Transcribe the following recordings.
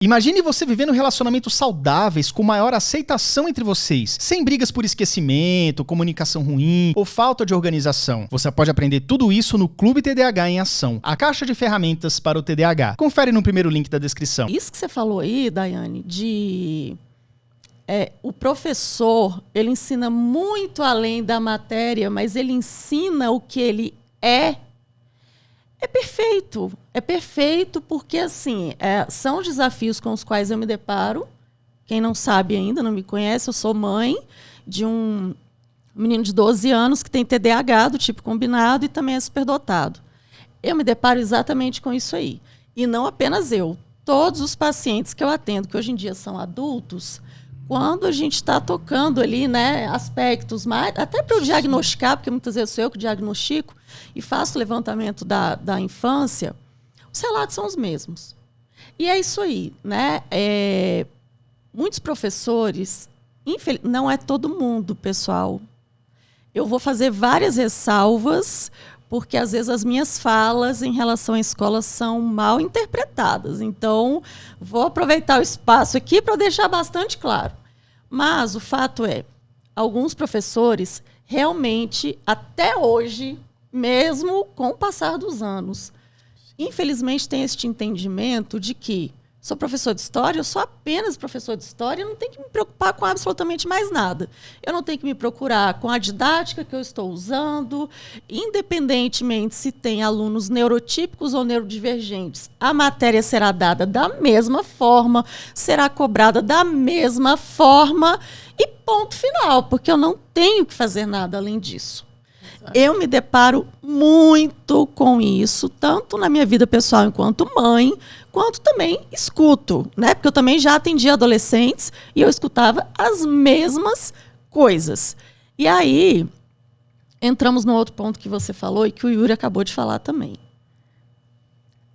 Imagine você vivendo relacionamentos saudáveis com maior aceitação entre vocês, sem brigas por esquecimento, comunicação ruim ou falta de organização. Você pode aprender tudo isso no Clube TDAH em Ação, a caixa de ferramentas para o TDAH. Confere no primeiro link da descrição. Isso que você falou aí, Daiane, o professor, ele ensina muito além da matéria, mas ele ensina o que ele é. É perfeito. É perfeito porque, assim, são desafios com os quais eu me deparo. Quem não sabe ainda, não me conhece, eu sou mãe de um menino de 12 anos que tem TDAH do tipo combinado e também é superdotado. Eu me deparo exatamente com isso aí. E não apenas eu. Todos os pacientes que eu atendo, que hoje em dia são adultos, quando a gente está tocando ali, né, aspectos mais, até para eu diagnosticar, porque muitas vezes sou eu que diagnostico e faço o levantamento da infância, os relatos são os mesmos. E é isso aí, né? Muitos professores, não é todo mundo, pessoal. Eu vou fazer várias ressalvas, porque às vezes as minhas falas em relação à escola são mal interpretadas. Então, vou aproveitar o espaço aqui para deixar bastante claro. Mas o fato é, alguns professores realmente, até hoje, mesmo com o passar dos anos, infelizmente têm este entendimento de que sou professor de história, eu sou apenas professor de história, eu não tenho que me preocupar com absolutamente mais nada. Eu não tenho que me procurar com a didática que eu estou usando, independentemente se tem alunos neurotípicos ou neurodivergentes. A matéria será dada da mesma forma, será cobrada da mesma forma e ponto final, porque eu não tenho que fazer nada além disso. Eu me deparo muito com isso, tanto na minha vida pessoal enquanto mãe, quanto também escuto, né? Porque eu também já atendi adolescentes e eu escutava as mesmas coisas. E aí, entramos no outro ponto que você falou e que o Yuri acabou de falar também.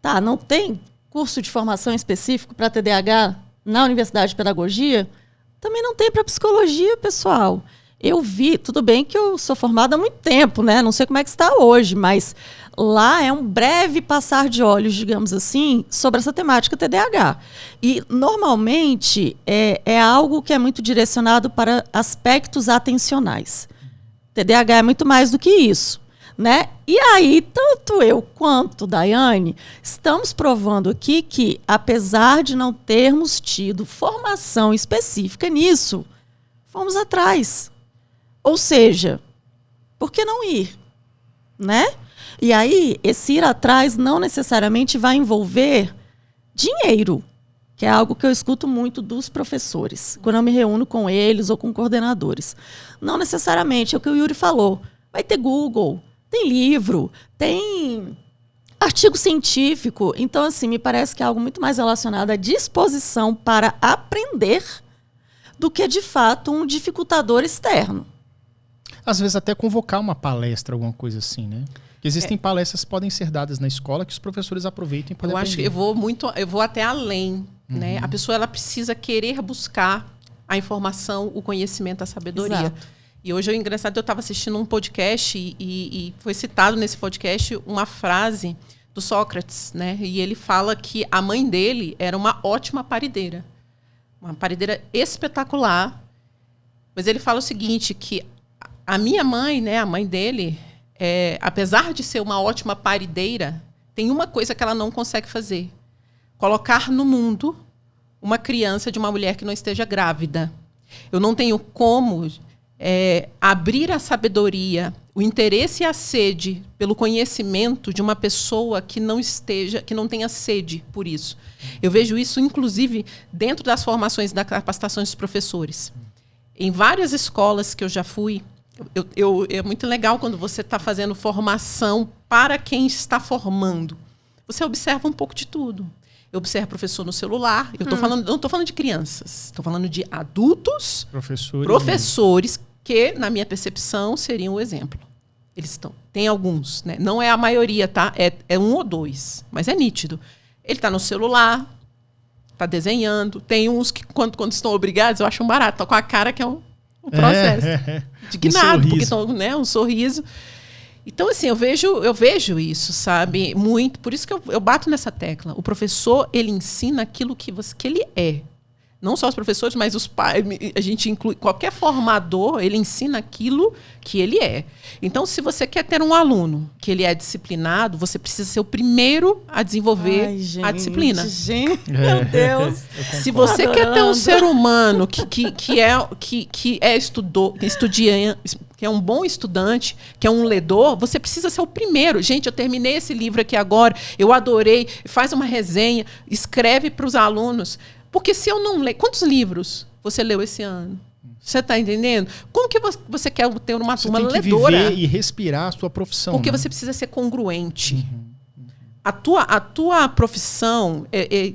Tá, não tem curso de formação específico para TDAH na Universidade de Pedagogia? Também não tem para psicologia, pessoal. Eu vi, tudo bem que eu sou formada há muito tempo, né? Não sei como é que está hoje, mas lá é um breve passar de olhos, digamos assim, sobre essa temática TDAH. E, normalmente, é algo que é muito direcionado para aspectos atencionais. TDAH é muito mais do que isso, né? E aí, tanto eu quanto Daiane, estamos provando aqui que, apesar de não termos tido formação específica nisso, fomos atrás. Ou seja, por que não ir? Né? E aí, esse ir atrás não necessariamente vai envolver dinheiro, que é algo que eu escuto muito dos professores, quando eu me reúno com eles ou com coordenadores. Não necessariamente, é o que o Yuri falou. Vai ter Google, tem livro, tem artigo científico. Então, assim, me parece que é algo muito mais relacionado à disposição para aprender do que, de fato, um dificultador externo. Às vezes até convocar uma palestra, alguma coisa assim, né? Existem palestras que podem ser dadas na escola que os professores aproveitem para aprender. Eu acho que eu vou até além, né? A pessoa ela precisa querer buscar a informação, o conhecimento, a sabedoria. Exato. E hoje, engraçado, eu estava assistindo um podcast e foi citado nesse podcast uma frase do Sócrates, né? E ele fala que a mãe dele era uma ótima parideira. Uma parideira espetacular. Mas ele fala o seguinte, que a minha mãe, né, a mãe dele, apesar de ser uma ótima parideira, tem uma coisa que ela não consegue fazer. Colocar no mundo uma criança de uma mulher que não esteja grávida. Eu não tenho como abrir a sabedoria, o interesse e a sede pelo conhecimento de uma pessoa que não tenha sede por isso. Eu vejo isso, inclusive, dentro das formações e das capacitações dos professores. Em várias escolas que eu já fui, é muito legal quando você está fazendo formação para quem está formando. Você observa um pouco de tudo. Eu observo professor no celular. Eu não estou falando de crianças. Estou falando de adultos, professores que, na minha percepção, seriam o exemplo. Tem alguns, né? Não é a maioria, tá? É um ou dois, mas é nítido. Ele está no celular, está desenhando. Tem uns que, quando estão obrigados, eu acho um barato. Estão com a cara que é um processo. Indignado, porque estão, né, um sorriso. Então, assim, eu vejo isso, sabe? Muito. Por isso que eu bato nessa tecla. O professor, ele ensina aquilo que ele é. Não só os professores, mas os pais. A gente inclui. Qualquer formador, ele ensina aquilo que ele é. Então, se você quer ter um aluno que ele é disciplinado, você precisa ser o primeiro a desenvolver a disciplina. Gente, meu Deus. Se você quer ter um ser humano que é um bom estudante, que é um ledor, você precisa ser o primeiro. Gente, eu terminei esse livro aqui agora, eu adorei, faz uma resenha, escreve para os alunos. Porque se eu não ler... Quantos livros você leu esse ano? Você está entendendo? Como que você quer ter uma turma ledora? Você tem que viver e respirar a sua profissão. Porque né? você precisa ser congruente. A tua profissão,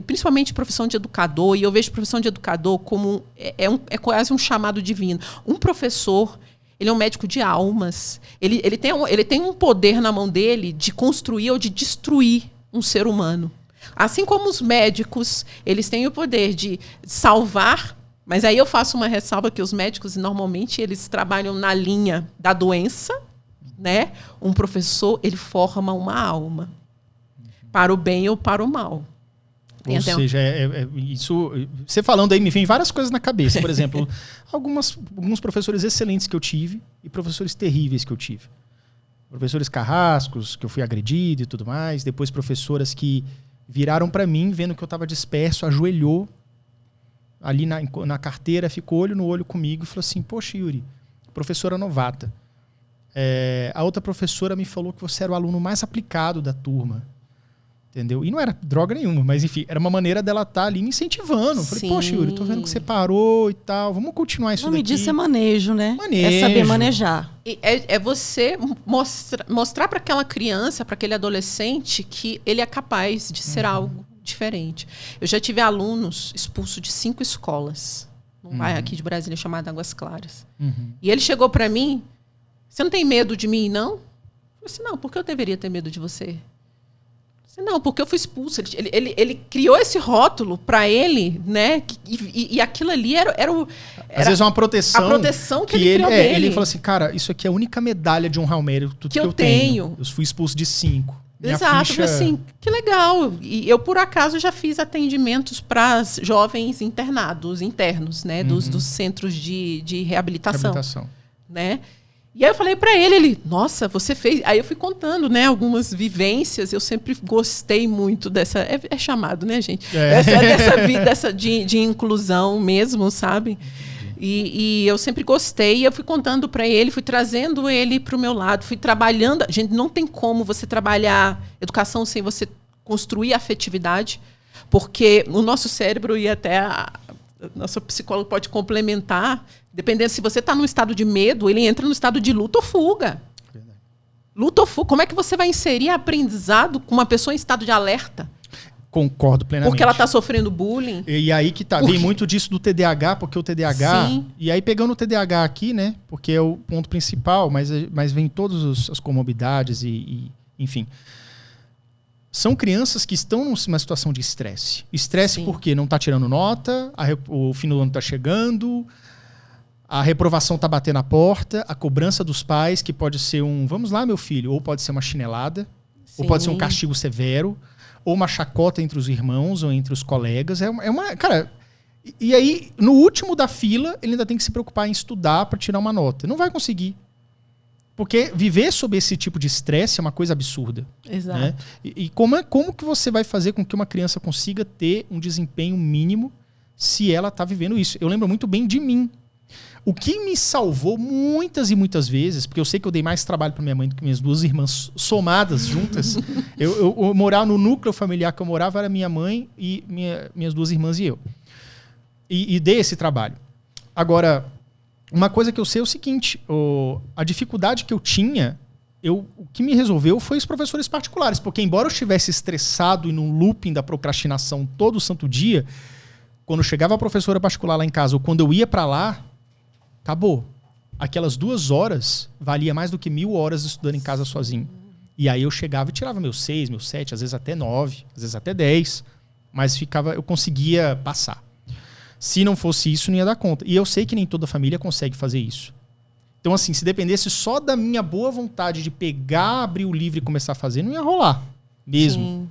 principalmente profissão de educador, e eu vejo profissão de educador como... É quase um chamado divino. Um professor... Ele é um médico de almas. Ele tem um poder na mão dele de construir ou de destruir um ser humano. Assim como os médicos, eles têm o poder de salvar, mas aí eu faço uma ressalva que os médicos, normalmente, eles trabalham na linha da doença, né? Um professor, ele forma uma alma, para o bem ou para o mal. Ou seja, isso... Você falando aí, me vem várias coisas na cabeça. Por exemplo, alguns professores excelentes que eu tive e professores terríveis que eu tive. Professores carrascos, que eu fui agredido e tudo mais. Depois professoras que viraram para mim, vendo que eu estava disperso, ajoelhou ali na carteira, ficou olho no olho comigo e falou assim, poxa, Yuri, professora novata. A outra professora me falou que você era o aluno mais aplicado da turma. Entendeu? E não era droga nenhuma, mas enfim, era uma maneira dela estar ali me incentivando. Eu falei, poxa, Yuri, tô vendo que você parou e tal, vamos continuar isso daqui. O nome disso é manejo, né? Manejo. É saber manejar. É você mostrar para aquela criança, para aquele adolescente, que ele é capaz de ser algo diferente. Eu já tive alunos expulsos de 5 escolas, num bairro aqui de Brasília chamado Águas Claras. E ele chegou para mim, você não tem medo de mim, não? Eu falei assim, não, por que eu deveria ter medo de você? Não, porque eu fui expulso. Ele criou esse rótulo para ele, né? E aquilo ali era às vezes uma proteção. A proteção que ele criou dele. Ele falou assim, cara, isso aqui é a única medalha de um Real Mérito que eu tenho. Eu fui expulso de 5. Exato, ficha... assim, que legal. E eu, por acaso, já fiz atendimentos para jovens internos, né? Dos centros de reabilitação. Né? E aí eu falei para ele, nossa, você fez... Aí eu fui contando, né, algumas vivências. Eu sempre gostei muito dessa... É chamado, né, gente? Dessa vida de inclusão mesmo, sabe? E eu sempre gostei. E eu fui contando para ele, fui trazendo ele para o meu lado, fui trabalhando... Gente, não tem como você trabalhar educação sem você construir afetividade, porque o nosso cérebro e até nosso psicólogo pode complementar. Dependendo se você está num estado de medo, ele entra no estado de luta ou fuga. Verdade. Luta ou fuga. Como é que você vai inserir aprendizado com uma pessoa em estado de alerta? Concordo plenamente. Porque ela está sofrendo bullying. E aí que tá. Vem muito disso do TDAH, porque o TDAH... Sim. E aí pegando o TDAH aqui, né? Porque é o ponto principal, mas vem todas as comorbidades e enfim... São crianças que estão numa situação de estresse. Estresse porque não está tirando nota, o fim do ano está chegando, a reprovação está batendo na porta, a cobrança dos pais, que pode ser vamos lá, meu filho, ou pode ser uma chinelada, ou pode ser um castigo severo, ou uma chacota entre os irmãos ou entre os colegas. Cara, e aí, no último da fila, ele ainda tem que se preocupar em estudar para tirar uma nota. Não vai conseguir. Porque viver sob esse tipo de estresse é uma coisa absurda. Exato. Né? E como que você vai fazer com que uma criança consiga ter um desempenho mínimo se ela está vivendo isso? Eu lembro muito bem de mim. O que me salvou muitas e muitas vezes, porque eu sei que eu dei mais trabalho para minha mãe do que minhas 2 irmãs somadas juntas. eu morava no núcleo familiar que eu morava, era minha mãe e minhas 2 irmãs e eu. E dei esse trabalho. Agora... Uma coisa que eu sei é o seguinte, a dificuldade que eu tinha, o que me resolveu foi os professores particulares, porque embora eu estivesse estressado e num looping da procrastinação todo santo dia, quando chegava a professora particular lá em casa, ou quando eu ia para lá, acabou. Aquelas 2 horas valia mais do que 1000 horas estudando em casa sozinho. E aí eu chegava e tirava meus 6, meus 7, às vezes até 9, às vezes até 10, mas eu conseguia passar. Se não fosse isso, não ia dar conta. E eu sei que nem toda família consegue fazer isso. Então, assim, se dependesse só da minha boa vontade de pegar, abrir o livro e começar a fazer, não ia rolar mesmo. Sim.